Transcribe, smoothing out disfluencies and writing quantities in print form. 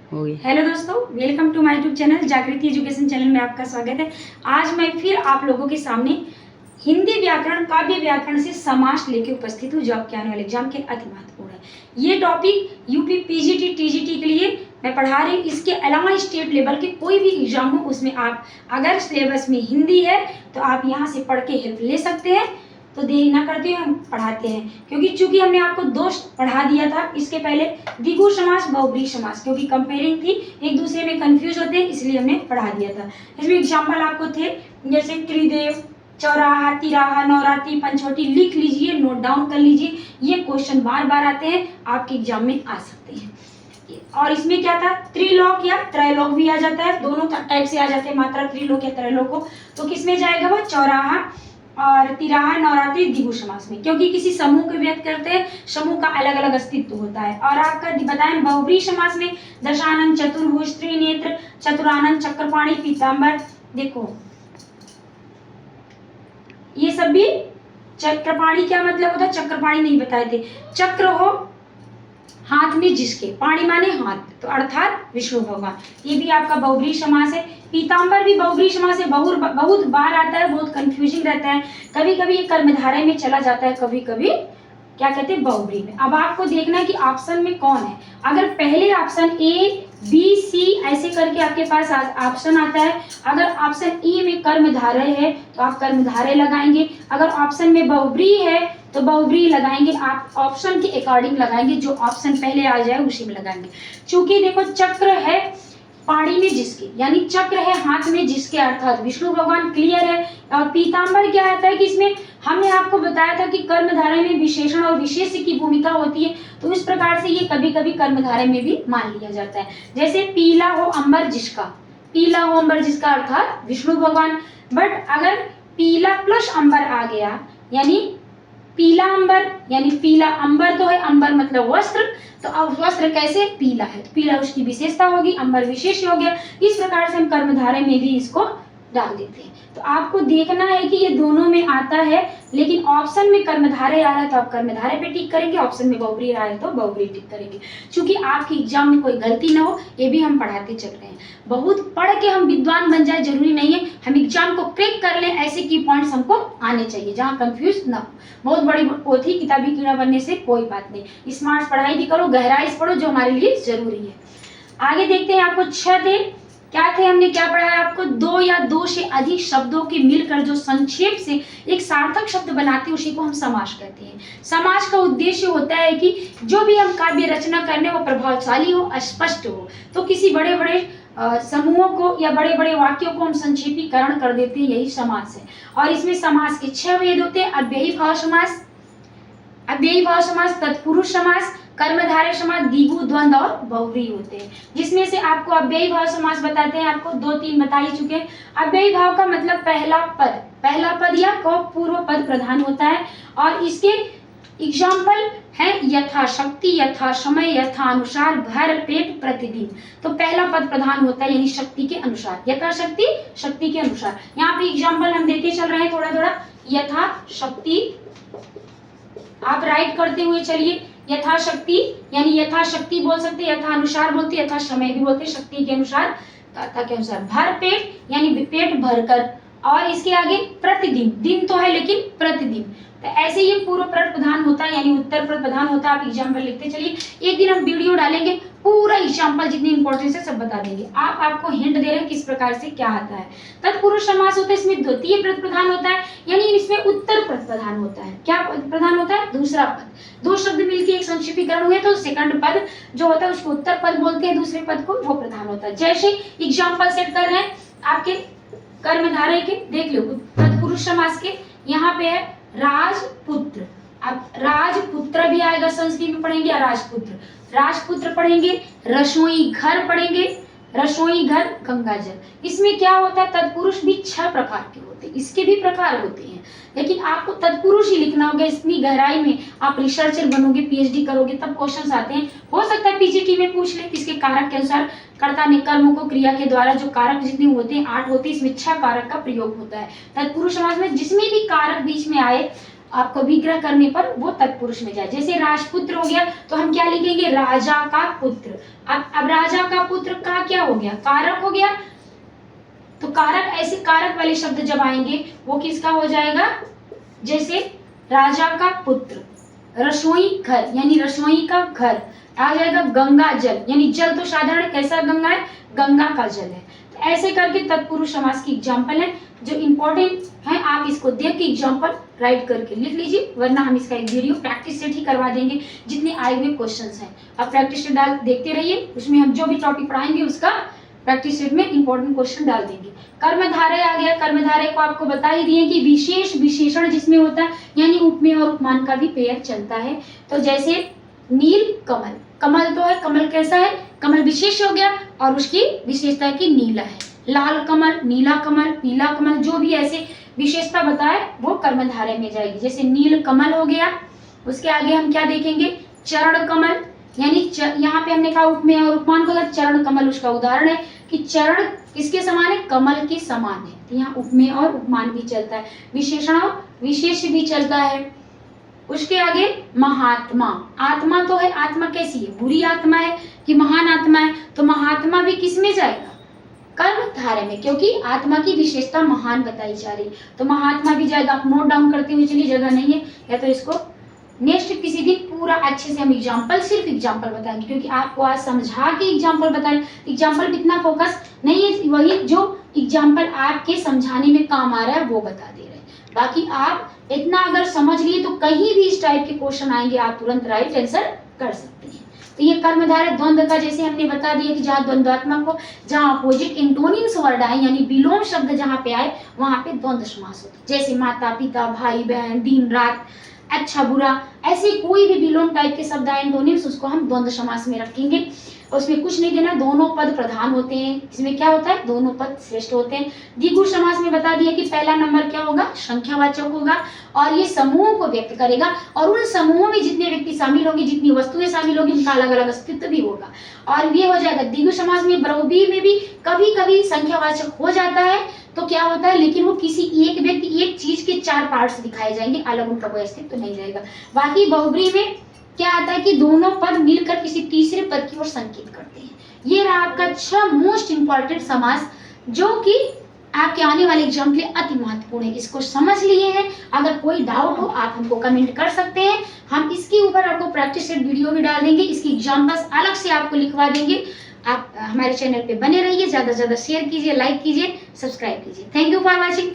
हो गई। हेलो दोस्तों, welcome to my YouTube channel Jagriti education channel में आपका स्वागत है। आज मैं फिर आप लोगों के सामने हिंदी व्याकरण, काव्य व्याकरण से समास लेके उपस्थित हूँ, जो आपके आने वाले एग्जाम के अति महत्वपूर्ण है। ये टॉपिक यूपी पीजीटी टीजीटी के लिए मैं पढ़ा रही हूँ। इसके अलावा स्टेट लेवल के कोई भी एग्जाम हो, उसमें आप अगर सिलेबस में हिंदी है तो आप यहाँ से पढ़ के हेल्प ले सकते हैं। तो देरी ना करते हुए हम पढ़ाते हैं, क्योंकि चूंकि हमने आपको दो पढ़ा दिया था इसके पहले, द्विगु समास, बहुब्रीहि समास, क्योंकि कंपेयरिंग थी, एक दूसरे में कंफ्यूज होते हैं, इसलिए हमने पढ़ा दिया था। इसमें एग्जाम्पल आपको थे जैसे त्रिदेव, चौराहा, तिराहा, नवरात्रि, पंचवटी। लिख लीजिए, नोट डाउन कर लीजिए, ये क्वेश्चन बार बार आते हैं, आपके एग्जाम में आ सकते हैं। और इसमें क्या था, त्रिलोक या त्रैलोक भी आ जाता है, दोनों टाइप से आ जाते हैं, मात्रा त्रिलोक या त्रैलोक हो। तो किसमें जाएगा वो, चौराहा और तिराहा, नवरात्रि, द्विगु समास में, क्योंकि किसी समूह को व्यक्त करते हैं, समूह का अलग अलग अस्तित्व होता है। और आपका बताएं बहुब्रीहि समास में दशानन, चतुर्भुज, त्रिनेत्र, चतुरानन, चक्रपाणी, पीतांबर। देखो ये सब भी, चक्रपाणी क्या मतलब होता है, चक्रपाणी नहीं बताए थे। चक्र हो हाथ में जिसके, पाणी माने हाथ, तो अर्थात विष्णु भगवान, ये भी आपका बहुब्रीहि समास है। पीतांबर भी बहुब्रीहि समास है, बहुत बार आता है, बहुत कंफ्यूजिंग रहता है, कभी कभी ये कर्मधारय में चला जाता है, कभी कभी क्या कहते हैं बहुब्रीहि में। अब आपको देखना है कि ऑप्शन में कौन है। अगर पहले ऑप्शन ए बी सी ऐसे करके आपके पास ऑप्शन आता है, अगर ऑप्शन ए में कर्मधारय है तो आप कर्मधारय लगाएंगे, अगर ऑप्शन में बहुब्रीहि है तो बहुब्रीहि लगाएंगे। आप ऑप्शन के अकॉर्डिंग लगाएंगे, जो ऑप्शन पहले आ जाए उसी में लगाएंगे। चूंकि देखो चक्र है पाणी में जिसके, यानी चक्र है हाथ में जिसके, अर्थात विष्णु भगवान, क्लियर है। और पीतांबर क्या आता है कि इसमें हमने आपको बताया था कि कर्मधारय में विशेषण और विशेष्य की भूमिका होती है, तो इस प्रकार से ये कभी कभी कर्मधारय में भी मान लिया जाता है। जैसे पीला हो अंबर जिसका, पीला हो अंबर जिसका अर्थात विष्णु भगवान। बट अगर पीला प्लस अंबर आ गया, यानी पीला अंबर, यानी पीला अंबर तो है, अंबर मतलब वस्त्र, तो अब वस्त्र कैसे पीला है, तो पीला उसकी विशेषता होगी, अंबर विशेष हो गया। इस प्रकार से हम कर्मधारय में भी इसको डाल देते हैं। तो आपको देखना है कि ये दोनों में आता है, लेकिन ऑप्शन में कर्मधारय आ रहा है तो आप कर्मधारय पे टिक करेंगे, ऑप्शन में बहुब्रीहि आ रहा है तो बहुब्रीहि टिक करेंगे, क्योंकि आपके एग्जाम में कोई गलती ना हो, ये भी हम पढ़ाते चल रहे हैं। बहुत पढ़ के हम विद्वान बन जाए जरूरी नहीं है, हम एग्जाम को क्रैक कर लें, ऐसे की पॉइंट्स हमको आने चाहिए जहाँ कंफ्यूज ना हो। बहुत बड़ी पोथी किताबी कीड़ा बनने से कोई बात नहीं, स्मार्ट पढ़ाई भी करो, गहराई से पढ़ो, जो हमारे लिए जरूरी है। आगे देखते हैं, आपको 6 थे, क्या थे, हमने क्या पढ़ा है आपको, दो या दो से अधिक शब्दों के मिलकर जो संक्षेप से एक सार्थक शब्द बनाते हैं उसी को हम समास कहते हैं। समास का उद्देश्य होता है कि जो भी हम काव्य रचना करने वो प्रभावशाली हो, स्पष्ट हो। तो किसी बड़े बड़े समूहों को या बड़े बड़े वाक्यों को हम संक्षेपीकरण कर देते हैं, यही समास है। और इसमें समास के 6 भेद होते हैं, अव्ययी भाव समास, अव्ययी भाव समास, तत्पुरुष समास, कर्मधारय समास, द्विगु, द्वंद्व और बहुब्रीहि होते हैं। जिसमें से आपको अव्ययी भाव समास बताते हैं, आपको 2-3 बता ही चुके हैं। अव्ययी भाव का मतलब पहला पद या पूर्व पद प्रधान होता है, और इसके एग्जाम्पल है यथाशक्ति, यथा समय, यथा अनुसार, भर, पेट, प्रतिदिन। तो पहला पद प्रधान होता है, यानी शक्ति के अनुसार, यथाशक्ति, शक्ति के अनुसार। यहाँ पे एग्जाम्पल हम देते चल रहे हैं थोड़ा थोड़ा। यथाशक्ति आप राइट करते हुए चलिए, यथाशक्ति यानी यथाशक्ति बोल सकते, यथा अनुसार बोलते, यथा समय भी बोलते, शक्ति के अनुसार, तथा के अनुसार। भर पेट यानी पेट भरकर, और इसके आगे प्रतिदिन, दिन तो है लेकिन प्रतिदिन। तो ऐसे ये पूर्व पद प्रधान होता है, यानी उत्तर पद प्रधान होता है। आप एग्जाम्पल लिखते चलिए, एक दिन हम वीडियो डालेंगे, पूरा एग्जाम्पल जितनी इंपॉर्टेंस है सब बता देंगे। आपको हिंट दे रहे हैं किस प्रकार से क्या आता है। तत्पुरुष समास होता है, इसमें द्वितीय पद प्रधान होता है, यानी इसमें उत्तर पद प्रधान होता है। क्या प्रधान होता है, दूसरा पद। दो शब्द मिलकर एक संक्षेपीकरण हुए तो सेकंड पद जो होता है उसको उत्तर पद बोलते हैं, दूसरे पद को वो प्रधान होता है। जैसे एग्जाम्पल सेट कर रहे हैं आपके कर्मधारय के, देख लो तत्पुरुष समास के, यहाँ पे है राजपुत्र। अब राजपुत्र भी आएगा, संस्कृत में पढ़ेंगे, या राजपुत्र, राजपुत्र पढ़ेंगे, रसोई घर पढ़ेंगे, रसोई घर, गंगा जल। इसमें क्या होता है, तत्पुरुष भी 6 प्रकार के होते हैं, इसके भी प्रकार होते हैं, लेकिन आपको तत्पुरुष ही लिखना होगा। इतनी गहराई में आप रिसर्चर बनोगे, पीएचडी करोगे, तब क्वेश्चंस आते हैं। हो सकता है पीजीटी में पूछ ले, किसके कारक के अनुसार, कर्ता ने कर्मों को क्रिया के द्वारा जो कारक जितने होते हैं 8 होते हैं, इसमें 6 कारक का प्रयोग होता है। तत्पुरुष समास में जिसमें भी कारक बीच में आए, आपको विग्रह करने पर वो तत्पुरुष में जाए। जैसे राजपुत्र हो गया तो हम क्या लिखेंगे, राजा का पुत्र। अब राजा का पुत्र का क्या हो गया, कारक हो गया। तो कारक, ऐसे कारक वाले शब्द जब आएंगे वो किसका हो जाएगा, जैसे राजा का पुत्र, रसोई घर यानी रसोई का घर, आ जाएगा गंगा जल, यानी जल तो साधारण कैसा गंगा है, गंगा का जल है। तो ऐसे करके तत्पुरुष समास की एग्जाम्पल है जो इंपॉर्टेंट है, आप इसको देख के एग्जाम्पल राइट करके लिख लीजिए, वरना हम इसका एक वीडियो प्रैक्टिस सेट ही करवा देंगे जितने आए हुए क्वेश्चंस हैं। आप प्रैक्टिस सेट डाल देखते रहिए, उसमें हम जो भी टॉपिक पढ़ाएंगे उसका प्रैक्टिस सेट में इंपॉर्टेंट क्वेश्चन डाल देंगे। कर्मधारय आ गया, कर्मधारय को आपको बता ही दिए कि विशेष विशेषण जिसमें होता है, यानी उपमेय और उपमान का भी पेयर चलता है। तो जैसे नील कमल, कमल तो है, कमल कैसा है, कमल विशेष हो गया और उसकी विशेषता है कि नीला है। लाल कमल, नीला कमल, पीला कमल, जो भी ऐसे विशेषता बताए वो कर्मधारय में जाएगी। जैसे नील कमल हो गया, उसके आगे हम क्या देखेंगे, चरण कमल, यानी यहाँ पे हमने कहा उपमेय और उपमान को, चरण कमल उसका उदाहरण है कि चरण किसके समान है, कमल के समान है। तो यहाँ उपमेय और उपमान भी चलता है, विशेषण और विशेष भी चलता है। उसके आगे महात्मा, आत्मा तो है, आत्मा कैसी है, बुरी आत्मा है कि महान आत्मा है, तो महात्मा भी किस में जाएगा, कर्मधारय में, क्योंकि आत्मा की विशेषता महान बताई जा रही, तो महात्मा भी जाएगा। आप नोट डाउन करते हुए चलिए, जगह नहीं है, या तो इसको नेक्स्ट किसी दिन पूरा अच्छे से हम एग्जाम्पल, सिर्फ एग्जाम्पल बताएंगे, क्योंकि आपको आज समझा के एग्जाम्पल बताएं, एग्जाम्पल पे इतना फोकस नहीं है, वही जो एग्जाम्पल आपके समझाने में काम आ रहा है वो बता दे रहे हैं। बाकी आप इतना अगर समझ लिए तो कहीं भी इस टाइप के क्वेश्चन आएंगे आप तुरंत राइट आंसर कर सकते हैं। तो ये कर्मधारय द्वंद्व का जैसे हमने बता दिया कि जहाँ द्वंद्वात्मक हो, जहाँ अपोजिट इंटोनिम्स वर्ड आए यानी विलोम शब्द जहाँ पे आए वहां पे द्वंद्व समास होता है। जैसे माता पिता, भाई बहन, दिन रात, अच्छा बुरा, ऐसे कोई भी विलोम टाइप के शब्द आए इंटोनिम्स, उसको हम द्वंद्व समास में रखेंगे। उसमें कुछ नहीं देना, दोनों पद प्रधान होते हैं, इसमें क्या होता है, दोनों पद श्रेष्ठ होते हैं। द्विगु समास में बता दिया कि पहला नंबर क्या होगा, संख्यावाचक होगा और ये समूह को व्यक्त करेगा, और उन समूहों में जितने व्यक्ति शामिल होंगे, जितनी वस्तुएं शामिल होगी, उनका अलग अलग अस्तित्व भी होगा। और ये हो जाएगा द्विगु समास में, बहुव्रीहि में भी कभी कभी संख्यावाचक हो जाता है तो क्या होता है, लेकिन वो किसी एक व्यक्ति, एक चीज के चार पार्ट्स दिखाए जाएंगे, अलग उनका कोई अस्तित्व नहीं रहेगा। बाकी बहुव्रीहि में क्या आता है कि दोनों पद मिलकर किसी तीसरे पद की ओर संकेत करते हैं। ये रहा आपका 6 मोस्ट इंपॉर्टेंट समास, जो कि आपके आने वाले एग्जाम के लिए अति महत्वपूर्ण है। इसको समझ लिए हैं, अगर कोई डाउट हो आप हमको कमेंट कर सकते हैं, हम इसके ऊपर आपको प्रैक्टिस सेट वीडियो भी डाल देंगे, इसकी एग्जाम्पल्स अलग से आपको लिखवा देंगे। आप हमारे चैनल पे बने रहिए, ज्यादा से ज्यादा शेयर कीजिए, लाइक कीजिए, सब्सक्राइब कीजिए। Thank you for watching.